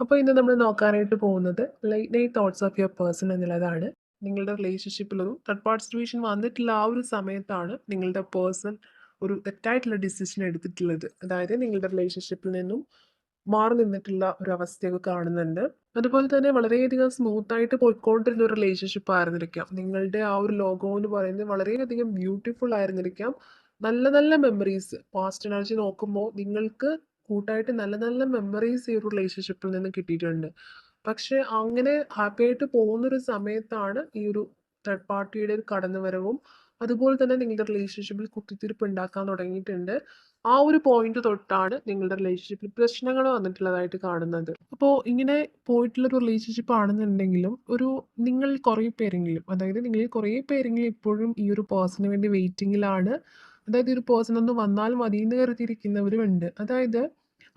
അപ്പോൾ ഇന്ന് നമ്മൾ നോക്കാനായിട്ട് പോകുന്നത് late night thoughts of your person എന്നുള്ളതാണ്. നിങ്ങളുടെ റിലേഷൻഷിപ്പിൽ ഒരു തേർഡ് പാർട്ടി സിറ്റുവേഷൻ വന്നിട്ടുള്ള ആ ഒരു സമയത്താണ് നിങ്ങളുടെ പേഴ്സൺ ഒരു തെറ്റായിട്ടുള്ള ഡിസിഷൻ എടുത്തിട്ടുള്ളത്. അതായത് നിങ്ങളുടെ റിലേഷൻഷിപ്പിൽ നിന്നും മാറി നിന്നിട്ടുള്ള ഒരു അവസ്ഥയൊക്കെ കാണുന്നുണ്ട്. അതുപോലെ തന്നെ വളരെയധികം സ്മൂത്തായിട്ട് പോയിക്കൊണ്ടിരുന്ന ഒരു റിലേഷൻഷിപ്പ് ആയിരുന്നിരിക്കാം. നിങ്ങളുടെ ആ ഒരു ലോകം എന്ന് പറയുന്നത് വളരെയധികം ബ്യൂട്ടിഫുൾ ആയിരുന്നിരിക്കാം. നല്ല നല്ല മെമ്മറീസ് പാസ്റ്റ് എനർജി നോക്കുമ്പോൾ നിങ്ങൾക്ക് കൂട്ടായിട്ട് നല്ല നല്ല മെമ്മറീസ് ഈ ഒരു റിലേഷൻഷിപ്പിൽ നിന്ന് കിട്ടിയിട്ടുണ്ട്. പക്ഷെ അങ്ങനെ ഹാപ്പി ആയിട്ട് പോകുന്നൊരു സമയത്താണ് ഈ ഒരു തേർഡ് പാർട്ടിയുടെ ഒരു കടന്നുവരവും അതുപോലെ തന്നെ നിങ്ങളുടെ റിലേഷൻഷിപ്പിൽ കുത്തിത്തിരിപ്പ് ഉണ്ടാക്കാൻ തുടങ്ങിയിട്ടുണ്ട്. ആ ഒരു പോയിന്റ് തൊട്ടാണ് നിങ്ങളുടെ റിലേഷൻഷിപ്പിൽ പ്രശ്നങ്ങൾ വന്നിട്ടുള്ളതായിട്ട് കാണുന്നത്. അപ്പോൾ ഇങ്ങനെ പോയിട്ടുള്ളൊരു റിലേഷൻഷിപ്പ് ആണെന്നുണ്ടെങ്കിലും നിങ്ങൾ കുറേ പേരെങ്കിലും, അതായത് നിങ്ങളിൽ കുറേ പേരെങ്കിലും ഇപ്പോഴും ഈ ഒരു പേഴ്സണിന് വേണ്ടി വെയിറ്റിങ്ങിലാണ്. അതായത് ഒരു പേഴ്സൺ ഒന്ന് വന്നാൽ മതി എന്ന് കരുതിയിരിക്കുന്നവരുമുണ്ട്. അതായത്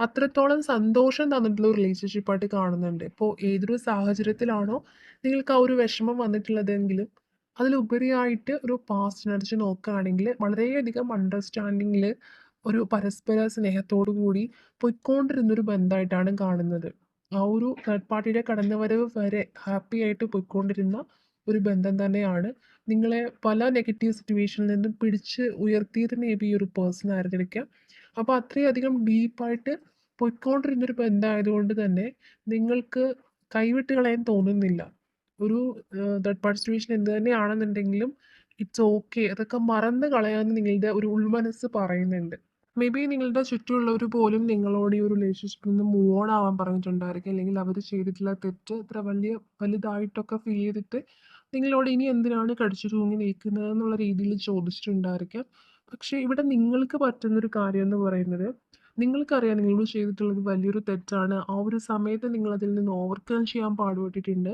അത്രത്തോളം സന്തോഷം തന്നിട്ടുള്ള ഒരു റിലേഷൻഷിപ്പായിട്ട് കാണുന്നുണ്ട്. ഇപ്പോൾ ഏതൊരു സാഹചര്യത്തിലാണോ നിങ്ങൾക്ക് ആ ഒരു വിഷമം വന്നിട്ടുള്ളതെങ്കിലും അതിലുപരിയായിട്ട് ഒരു പാസ്റ്റ് എനർജി നോക്കുകയാണെങ്കിൽ വളരെയധികം അണ്ടർസ്റ്റാൻഡിങ്ങിൽ ഒരു പരസ്പര സ്നേഹത്തോടു കൂടി പൊയ്ക്കൊണ്ടിരുന്നൊരു ബന്ധമായിട്ടാണ് കാണുന്നത്. ആ ഒരു തേർഡ് പാർട്ടിയുടെ കടന്നുവരവ് വരെ ഹാപ്പി ആയിട്ട് പൊയ്ക്കൊണ്ടിരുന്ന ഒരു ബന്ധം തന്നെയാണ്. നിങ്ങളെ പല നെഗറ്റീവ് സിറ്റുവേഷനിൽ നിന്നും പിടിച്ച് ഉയർത്തിയത് മേ ബി ഈ ഒരു പേഴ്സൺ ആയിരുന്നിരിക്കാം. അപ്പോൾ അത്രയധികം ഡീപ്പായിട്ട് പൊയ്ക്കൊണ്ടിരുന്നൊരു ബന്ധമായതുകൊണ്ട് തന്നെ നിങ്ങൾക്ക് കൈവിട്ട് കളയാൻ തോന്നുന്നില്ല. ഒരു തേർഡ് പാർട്ടി സിറ്റുവേഷൻ എന്ത് തന്നെയാണെന്നുണ്ടെങ്കിലും ഇറ്റ്സ് ഓക്കെ, അതൊക്കെ മറന്ന് കളയാൻ നിങ്ങളുടെ ഒരു ഉൾമനസ്സ് പറയുന്നുണ്ട്. മേ ബി നിങ്ങളുടെ ചുറ്റുമുള്ളവർ പോലും നിങ്ങളോട് ഈ ഒരു റിലേഷൻഷിപ്പിൽ നിന്ന് മൂവ് ഓൺ ആവാൻ പറഞ്ഞിട്ടുണ്ടായിരിക്കും. അല്ലെങ്കിൽ അവർ ചെയ്തിട്ടുള്ള തെറ്റ് ഇത്ര വലുതായിട്ടൊക്കെ ഫീൽ ചെയ്തിട്ട് നിങ്ങളോട് ഇനി എന്തിനാണ് കടിച്ചു തൂങ്ങി നിൽക്കുന്നത് എന്നുള്ള രീതിയിൽ ചോദിച്ചിട്ടുണ്ടായിരിക്കാം. പക്ഷേ ഇവിടെ നിങ്ങൾക്ക് പറ്റുന്നൊരു കാര്യം എന്ന് പറയുന്നത്, നിങ്ങൾക്കറിയാം നിങ്ങളോട് ചെയ്തിട്ടുള്ളത് വലിയൊരു തെറ്റാണ്. ആ ഒരു സമയത്ത് നിങ്ങൾ അതിൽ നിന്ന് ഓവർകം ചെയ്യാൻ പാടുപെട്ടിട്ടുണ്ട്.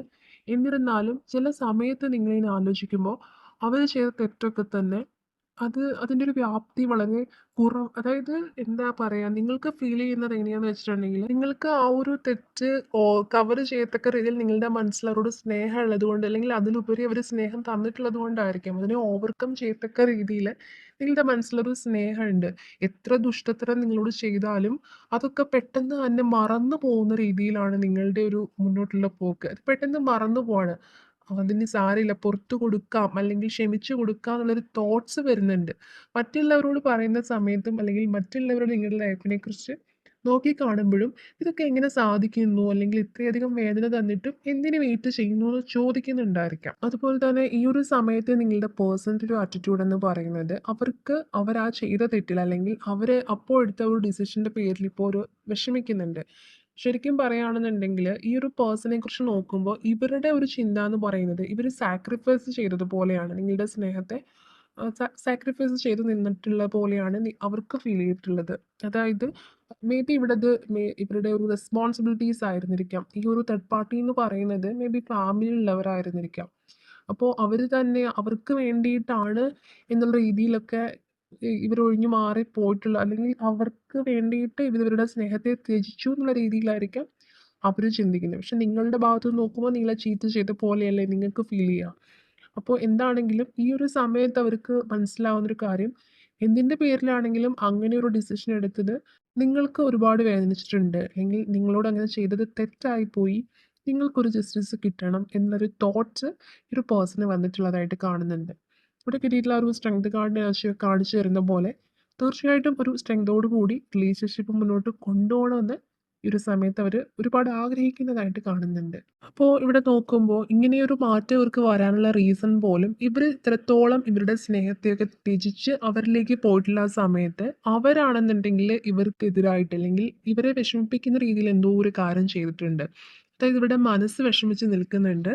എന്നിരുന്നാലും ചില സമയത്ത് നിങ്ങളിങ്ങനെ ആലോചിക്കുമ്പോൾ അവർ ചെയ്ത തെറ്റൊക്കെ തന്നെ അതിൻ്റെ ഒരു വ്യാപ്തി വളരെ അതായത് എന്താ പറയുക, നിങ്ങൾക്ക് ഫീൽ ചെയ്യുന്നത് എങ്ങനെയാന്ന് വെച്ചിട്ടുണ്ടെങ്കിൽ നിങ്ങൾക്ക് ആ ഒരു തെറ്റ് കവർ ചെയ്യത്തക്ക രീതിയിൽ നിങ്ങളുടെ മനസ്സിൽ അവരോട് സ്നേഹം ഉള്ളത് കൊണ്ട്, അല്ലെങ്കിൽ അതിലുപരി അവർ സ്നേഹം തന്നിട്ടുള്ളത് കൊണ്ടായിരിക്കും അതിനെ ഓവർകം ചെയ്യത്തക്ക രീതിയിൽ നിങ്ങളുടെ മനസ്സിലൊരു സ്നേഹമുണ്ട്. എത്ര ദുഷ്ടത്തരം നിങ്ങളോട് ചെയ്താലും അതൊക്കെ പെട്ടെന്ന് തന്നെ മറന്നു പോകുന്ന രീതിയിലാണ് നിങ്ങളുടെ ഒരു മുന്നോട്ടുള്ള പോക്ക്. അത് പെട്ടെന്ന് മറന്നു പോവാണ്. അതിന് സാരമില്ല, പുറത്തു കൊടുക്കാം അല്ലെങ്കിൽ ക്ഷമിച്ചു കൊടുക്കാം എന്നുള്ളൊരു തോട്ട്സ് വരുന്നുണ്ട്. മറ്റുള്ളവരോട് പറയുന്ന സമയത്തും അല്ലെങ്കിൽ മറ്റുള്ളവരുടെ നിങ്ങളുടെ ലൈഫിനെ കുറിച്ച് നോക്കി കാണുമ്പോഴും ഇതൊക്കെ എങ്ങനെ സാധിക്കുന്നു, അല്ലെങ്കിൽ ഇത്രയധികം വേദന തന്നിട്ടും എന്തിനു വെയിറ്റ് ചെയ്യുന്നു എന്ന് ചോദിക്കുന്നുണ്ടായിരിക്കാം. അതുപോലെ തന്നെ ഈ ഒരു സമയത്ത് നിങ്ങളുടെ പേഴ്സണിൻ്റെ ഒരു ആറ്റിറ്റ്യൂഡ് എന്ന് പറയുന്നത്, അവർ ആ ചെയ്ത തെറ്റിൽ അല്ലെങ്കിൽ അവർ അപ്പോൾ എടുത്ത ഒരു ഡിസിഷൻ്റെ പേരിൽ ഇപ്പോൾ ഒരു വിഷമിക്കുന്നുണ്ട്. ശരിക്കും പറയുകയാണെന്നുണ്ടെങ്കിൽ ഈ ഒരു പേഴ്സണെ കുറിച്ച് നോക്കുമ്പോൾ ഇവരുടെ ഒരു ചിന്ത എന്ന് പറയുന്നത്, ഇവർ സാക്രിഫൈസ് ചെയ്തതുപോലെയാണ് നിങ്ങളുടെ സ്നേഹത്തെ സാക്രിഫൈസ് ചെയ്ത് നിന്നിട്ടുള്ള പോലെയാണ് അവർക്ക് ഫീൽ ചെയ്തിട്ടുള്ളത്. അതായത് മേ ബി ഇവരുടെ ഒരു റെസ്പോൺസിബിലിറ്റീസ് ആയിരുന്നിരിക്കാം. ഈ ഒരു തേർഡ് പാർട്ടി എന്ന് പറയുന്നത് മേ ബി ഫാമിലിയിലുള്ളവരായിരുന്നിരിക്കാം. അപ്പോൾ അവർ തന്നെ അവർക്ക് വേണ്ടിയിട്ടാണ് എന്നുള്ള രീതിയിലൊക്കെ ഇവരൊഴിഞ്ഞു മാറി പോയിട്ടുള്ള, അല്ലെങ്കിൽ അവർക്ക് വേണ്ടിയിട്ട് ഇവരുടെ സ്നേഹത്തെ ത്യജിച്ചു എന്നുള്ള രീതിയിലായിരിക്കാം അവർ ചിന്തിക്കുന്നത്. പക്ഷെ നിങ്ങളുടെ ഭാഗത്ത് നിന്ന് നോക്കുമ്പോൾ നിങ്ങളെ ചീറ്റ് ചെയ്ത പോലെയല്ലേ നിങ്ങൾക്ക് ഫീൽ ചെയ്യുക. അപ്പോൾ എന്താണെങ്കിലും ഈ ഒരു സമയത്ത് അവർക്ക് മനസ്സിലാവുന്നൊരു കാര്യം, എന്തിൻ്റെ പേരിലാണെങ്കിലും അങ്ങനെ ഒരു ഡിസിഷൻ എടുത്തത് നിങ്ങൾക്ക് ഒരുപാട് വേദനിച്ചിട്ടുണ്ട്, അല്ലെങ്കിൽ നിങ്ങളോട് അങ്ങനെ ചെയ്തത് തെറ്റായിപ്പോയി, നിങ്ങൾക്കൊരു ജസ്റ്റിസ് കിട്ടണം എന്നൊരു തോട്ട്സ് ഈ ഒരു പേഴ്സണ് വന്നിട്ടുള്ളതായിട്ട് കാണുന്നുണ്ട്. ഇവിടെ കിട്ടിയിട്ടുള്ള ഒരു സ്ട്രെങ്ത് കാർഡിനെ കാണിച്ചു തരുന്ന പോലെ തീർച്ചയായിട്ടും ഒരു സ്ട്രെങ്തോടു കൂടി റിലേഷൻഷിപ്പ് മുന്നോട്ട് കൊണ്ടുപോകണമെന്ന് ഈ ഒരു സമയത്ത് അവർ ഒരുപാട് ആഗ്രഹിക്കുന്നതായിട്ട് കാണുന്നുണ്ട്. അപ്പോൾ ഇവിടെ നോക്കുമ്പോൾ ഇങ്ങനെയൊരു മാറ്റം ഇവർക്ക് വരാനുള്ള റീസൺ പോലും ഇവർ ഇത്രത്തോളം ഇവരുടെ സ്നേഹത്തെയൊക്കെ ത്യജിച്ച് അവരിലേക്ക് പോയിട്ടുള്ള ആ സമയത്ത് അവരാണെന്നുണ്ടെങ്കിൽ ഇവർക്കെതിരായിട്ട്, അല്ലെങ്കിൽ ഇവരെ വിഷമിപ്പിക്കുന്ന രീതിയിൽ എന്തോ ഒരു കാര്യം ചെയ്തിട്ടുണ്ട്. അതായത് ഇവിടെ മനസ്സ് വിഷമിച്ച് നിൽക്കുന്നുണ്ട്.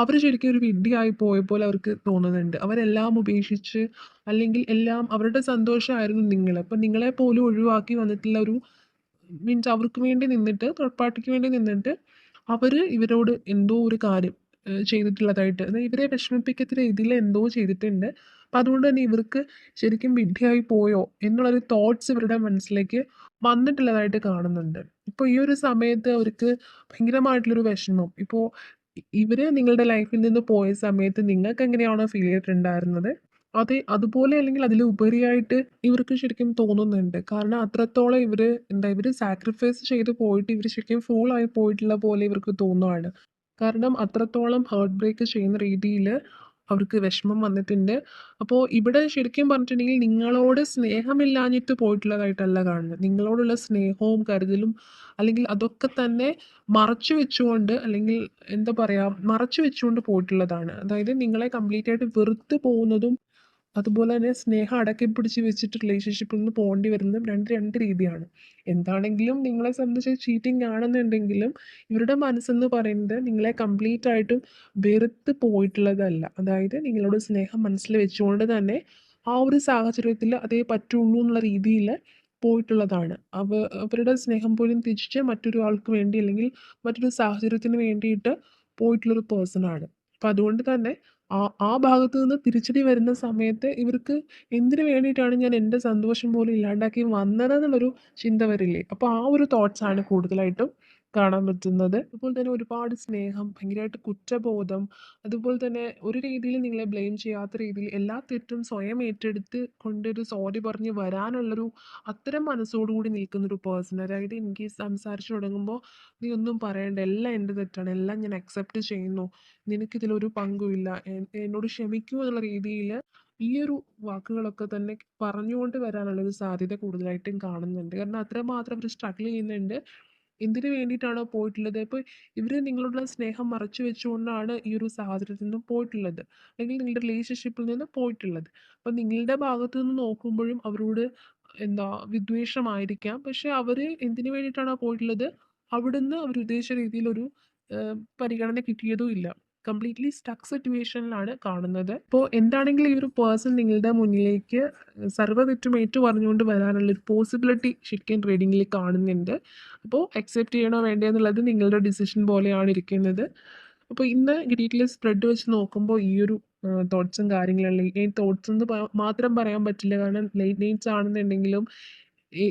അവർ ശരിക്കും ഒരു വിഡ്ഢിയായി പോയ പോലെ അവർക്ക് തോന്നുന്നുണ്ട്. അവരെല്ലാം ഉപേക്ഷിച്ച്, അല്ലെങ്കിൽ എല്ലാം അവരുടെ സന്തോഷമായിരുന്നു നിങ്ങൾ. അപ്പം നിങ്ങളെ പോലും ഒഴിവാക്കി വന്നിട്ടുള്ള ഒരു മീൻസ് അവർക്ക് വേണ്ടി നിന്നിട്ട്, തേർഡ് പാർട്ടിക്ക് വേണ്ടി നിന്നിട്ട് ഇവരോട് എന്തോ ഒരു കാര്യം ചെയ്തിട്ടുള്ളതായിട്ട്, അതായത് ഇവരെ വിഷമിപ്പിക്കത്ത രീതിയിൽ എന്തോ ചെയ്തിട്ടുണ്ട്. അപ്പം അതുകൊണ്ട് തന്നെ ഇവർക്ക് ശരിക്കും വിഡ്ഢിയായി പോയോ എന്നുള്ളൊരു തോട്ട്സ് ഇവരുടെ മനസ്സിലേക്ക് വന്നിട്ടുള്ളതായിട്ട് കാണുന്നുണ്ട്. ഇപ്പോൾ ഈ ഒരു സമയത്ത് അവർക്ക് ഭയങ്കരമായിട്ടുള്ളൊരു വിഷമം, ഇപ്പോൾ ഇവർ നിങ്ങളുടെ ലൈഫിൽ നിന്ന് പോയ സമയത്ത് നിങ്ങൾക്ക് എങ്ങനെയാണോ ഫീൽ ചെയ്തിട്ടുണ്ടായിരുന്നത്, അതെ, അതുപോലെ അല്ലെങ്കിൽ അതിലുപരിയായിട്ട് ഇവർക്ക് ശരിക്കും തോന്നുന്നുണ്ട്. കാരണം അത്രത്തോളം ഇവര് സാക്രിഫൈസ് ചെയ്ത് പോയിട്ട് ഇവര് ശരിക്കും ഫൂളായി പോയിട്ടുള്ള പോലെ ഇവർക്ക് തോന്നുവാണ്. കാരണം അത്രത്തോളം ഹേർട്ട് ബ്രേക്ക് ചെയ്യുന്ന രീതിയില് അവർക്ക് വിഷമം വന്നിട്ടുണ്ട്. അപ്പോ ഇവിടെ ശരിക്കും പറഞ്ഞിട്ടുണ്ടെങ്കിൽ നിങ്ങളോട് സ്നേഹമില്ലാഞ്ഞിട്ട് പോയിട്ടുള്ളതായിട്ടല്ല കാണുന്നത്. നിങ്ങളോടുള്ള സ്നേഹവും കരുതലും അല്ലെങ്കിൽ അതൊക്കെ തന്നെ മറച്ചു വെച്ചുകൊണ്ട് അല്ലെങ്കിൽ എന്താ പറയാ മറച്ചു വെച്ചുകൊണ്ട് പോയിട്ടുള്ളതാണ്. അതായത് നിങ്ങളെ കംപ്ലീറ്റ് ആയിട്ട് വെറുത്ത് പോകുന്നതും അതുപോലെ തന്നെ സ്നേഹം അടക്കി പിടിച്ച് വെച്ചിട്ട് റിലേഷൻഷിപ്പിൽ നിന്ന് പോകേണ്ടി വരുന്നതും രണ്ട് രീതിയാണ്. എന്താണെങ്കിലും നിങ്ങളെ സംബന്ധിച്ച് ചീറ്റിംഗ് ആണെന്നുണ്ടെങ്കിലും ഇവരുടെ മനസ്സെന്ന് പറയുന്നത് നിങ്ങളെ കംപ്ലീറ്റ് ആയിട്ടും വെറുത്ത് പോയിട്ടുള്ളതല്ല. അതായത് നിങ്ങളോട് സ്നേഹം മനസ്സിൽ വെച്ചുകൊണ്ട് തന്നെ ആ ഒരു സാഹചര്യത്തിൽ അതേ പറ്റുള്ളൂ എന്നുള്ള രീതിയിൽ പോയിട്ടുള്ളതാണ്. അവരുടെ സ്നേഹം പോലും ത്യജിച്ച് മറ്റൊരു ആൾക്ക് വേണ്ടി അല്ലെങ്കിൽ മറ്റൊരു സാഹചര്യത്തിന് വേണ്ടിയിട്ട് പോയിട്ടുള്ളൊരു പേഴ്സൺ ആണ്. അപ്പം അതുകൊണ്ട് തന്നെ ആ ഭാഗത്ത് നിന്ന് തിരിച്ചടി വരുന്ന സമയത്ത് ഇവർക്ക് എന്തിനു വേണ്ടിയിട്ടാണ് ഞാൻ എൻ്റെ സന്തോഷം പോലും ഇല്ലാണ്ടാക്കി വന്നതെന്നുള്ളൊരു ചിന്ത വരില്ലേ? അപ്പോൾ ആ ഒരു തോട്ട്സ് ആണ് കൂടുതലായിട്ടും കാണാൻ പറ്റുന്നത്. അതുപോലെ തന്നെ ഒരുപാട് സ്നേഹം, ഭയങ്കരമായിട്ട് കുറ്റബോധം, അതുപോലെ തന്നെ ഒരു രീതിയിലും നിങ്ങളെ ബ്ലെയിം ചെയ്യാത്ത രീതിയിൽ എല്ലാ തെറ്റും സ്വയം ഏറ്റെടുത്ത് കൊണ്ടൊരു സോറി പറഞ്ഞ് വരാനുള്ളൊരു അത്തരം മനസ്സോടുകൂടി നിൽക്കുന്നൊരു പേഴ്സൺ. അതായത് ഇൻ കേസ് സംസാരിച്ച് തുടങ്ങുമ്പോൾ നീ ഒന്നും പറയണ്ട, എല്ലാം എൻ്റെ തെറ്റാണ്, എല്ലാം ഞാൻ അക്സെപ്റ്റ് ചെയ്യുന്നു, നിനക്കിതിലൊരു പങ്കുമില്ല, എന്നോട് ക്ഷമിക്കൂ എന്നുള്ള രീതിയിൽ ഈ ഒരു വാക്കുകളൊക്കെ തന്നെ പറഞ്ഞുകൊണ്ട് വരാനുള്ളൊരു സാധ്യത കൂടുതലായിട്ടും കാണുന്നുണ്ട്. കാരണം അത്രമാത്രം അവർ സ്ട്രഗിൾ ചെയ്യുന്നുണ്ട്. എന്തിനു വേണ്ടിയിട്ടാണോ പോയിട്ടുള്ളത്? ഇപ്പോൾ ഇവർ നിങ്ങളോടുള്ള സ്നേഹം മറച്ചു വെച്ചുകൊണ്ടാണ് ഈ ഒരു സാഹചര്യത്തിൽ നിന്ന് പോയിട്ടുള്ളത്. അല്ലെങ്കിൽ നിങ്ങളുടെ റിലേഷൻഷിപ്പിൽ നിന്ന് പോയിട്ടുള്ളത്. അപ്പം നിങ്ങളുടെ ഭാഗത്തു നിന്ന് നോക്കുമ്പോഴും അവരോട് എന്താ വിദ്വേഷമായിരിക്കാം. പക്ഷെ അവർ എന്തിനു വേണ്ടിയിട്ടാണോ പോയിട്ടുള്ളത്? അവിടുന്ന് അവർ ഉദ്ദേശിച്ച രീതിയിലൊരു പരിഗണന കിട്ടിയതും ഇല്ല. കംപ്ലീറ്റ്ലി സ്റ്റക്ക് സിറ്റുവേഷനിലാണ് കാണുന്നത്. ഇപ്പോൾ എന്താണെങ്കിലും ഈ ഒരു പേഴ്സൺ നിങ്ങളുടെ മുന്നിലേക്ക് സർവ്വതെറ്റും ഏറ്റു പറഞ്ഞുകൊണ്ട് വരാനുള്ളൊരു പോസിബിലിറ്റി ശരിക്കും റീഡിങ്ങിൽ കാണുന്നുണ്ട്. അപ്പോൾ അക്സെപ്റ്റ് ചെയ്യണോ വേണ്ടയോ എന്നുള്ളത് നിങ്ങളുടെ ഡിസിഷൻ പോലെയാണ് ഇരിക്കുന്നത്. അപ്പോൾ ഇന്ന് കിട്ടിയിട്ടുള്ള സ്പ്രെഡ് വെച്ച് നോക്കുമ്പോൾ ഈ ഒരു തോട്ട്സും കാര്യങ്ങളും ലേറ്റ് നൈറ്റ് തോട്ട്സ് എന്ന് മാത്രം പറയാൻ പറ്റില്ല. കാരണം ലേറ്റ് നൈറ്റ്സ് ആണെന്നുണ്ടെങ്കിലും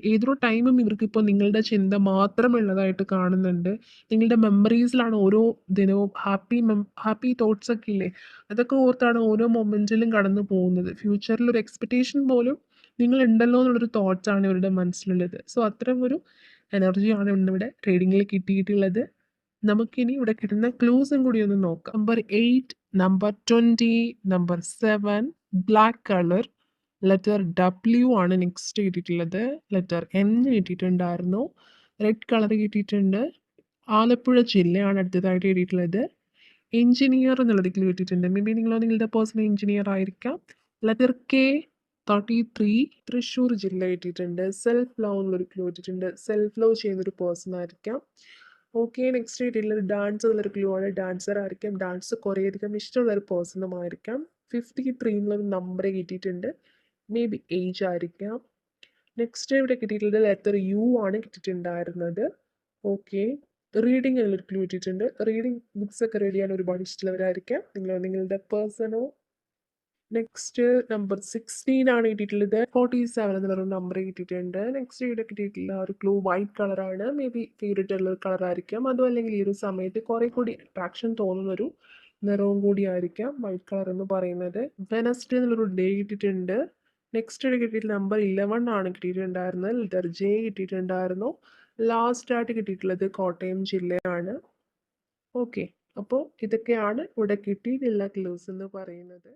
ഏതൊരു ടൈമും ഇവർക്കിപ്പോൾ നിങ്ങളുടെ ചിന്ത മാത്രമുള്ളതായിട്ട് കാണുന്നുണ്ട്. നിങ്ങളുടെ മെമ്മറീസിലാണ് ഓരോ ദിനവും ഹാപ്പി തോട്ട്സ് ഒക്കെ ഇല്ലേ, അതൊക്കെ ഓർത്താണ് ഓരോ മൊമെൻറ്റിലും കടന്നു പോകുന്നത്. ഫ്യൂച്ചറിൽ ഒരു എക്സ്പെക്റ്റേഷൻ പോലും നിങ്ങളുണ്ടല്ലോ എന്നുള്ളൊരു തോട്ട്സാണ് ഇവരുടെ മനസ്സിലുള്ളത്. സോ അത്തരം ഒരു എനർജിയാണ് ഇന്നിവിടെ റീഡിങ്ങിൽ കിട്ടിയിട്ടുള്ളത്. നമുക്കിനി ഇവിടെ കിട്ടുന്ന ക്ലൂസും കൂടി ഒന്ന് നോക്കാം. Number 8, number 20, number 7, black colour, letter W ആണ് നെക്സ്റ്റ് കിട്ടിയിട്ടുള്ളത്. ലെറ്റർ എൻ കിട്ടിയിട്ടുണ്ടായിരുന്നു. റെഡ് കളർ കിട്ടിയിട്ടുണ്ട്. ആലപ്പുഴ ജില്ലയാണ് അടുത്തതായിട്ട് കിട്ടിയിട്ടുള്ളത്. എഞ്ചിനീയർ എന്നുള്ളത് കിട്ടിയിട്ടുണ്ട്. മേ ബി നിങ്ങളുടെ പേഴ്സൺ എഞ്ചിനീയർ ആയിരിക്കാം. ലെറ്റർ കെ 33, തൃശ്ശൂർ ജില്ല കിട്ടിയിട്ടുണ്ട്. സെൽഫ് ലവ് എന്നുള്ളൊരു ക്ലൂ കിട്ടിയിട്ടുണ്ട്. സെൽഫ് ലവ് ചെയ്യുന്നൊരു പേഴ്സൺ ആയിരിക്കാം. ഓക്കെ, നെക്സ്റ്റ് കിട്ടിയിട്ടുള്ളത് ഡാൻസ് എന്നുള്ളൊരു ക്ലൂ ആണ്. ഡാൻസർ ആയിരിക്കാം. ഡാൻസ് കുറേയധികം ഇഷ്ടമുള്ള ഒരു പേഴ്സണും ആയിരിക്കാം. 53 എന്നുള്ളൊരു നമ്പർ കിട്ടിയിട്ടുണ്ട്. മേ ബി ഏജ് ആയിരിക്കാം. നെക്സ്റ്റ് ഇവിടെ കിട്ടിയിട്ടുള്ളത് ലെറ്റർ യു ആണ് കിട്ടിയിട്ടുണ്ടായിരുന്നത്. ഓക്കെ, റീഡിങ് എന്നുള്ളൊരു ക്ലൂ കിട്ടിയിട്ടുണ്ട്. റീഡിങ് ബുക്സ് ഒക്കെ റീഡ് ചെയ്യാൻ ഒരുപാട് ഇഷ്ടമുള്ളവരായിരിക്കാം നിങ്ങളുടെ പേഴ്സണോ. നെക്സ്റ്റ് നമ്പർ 16 ആണ് കിട്ടിയിട്ടുള്ളത്. 47 എന്നുള്ള നമ്പർ കിട്ടിയിട്ടുണ്ട്. നെക്സ്റ്റ് ഇവിടെ കിട്ടിയിട്ടുള്ള ഒരു ക്ലൂ വൈറ്റ് കളറാണ്. മേ ബി ഫേവറേറ്റ് ഉള്ള കളർ ആയിരിക്കാം. അതും അല്ലെങ്കിൽ ഈ ഒരു സമയത്ത് കുറെ കൂടി അട്രാക്ഷൻ തോന്നുന്ന ഒരു നിറവും കൂടി ആയിരിക്കാം വൈറ്റ് കളർ എന്ന് പറയുന്നത്. വെനസ്ഡേ എന്നുള്ളൊരു ഡേ കിട്ടിയിട്ടുണ്ട്. നെക്സ്റ്റ് ഇവിടെ കിട്ടിയിട്ടുള്ള നമ്പർ 11 ആണ് കിട്ടിയിട്ടുണ്ടായിരുന്നത്. ലെറ്റർ ജെ കിട്ടിയിട്ടുണ്ടായിരുന്നു. ലാസ്റ്റ് ആയിട്ട് കിട്ടിയിട്ടുള്ളത് കോട്ടയം ജില്ലയാണ്. ഓക്കെ, അപ്പോൾ ഇതൊക്കെയാണ് ഇവിടെ കിട്ടിയിട്ടുള്ള ക്ലൂസ് എന്ന് പറയുന്നത്.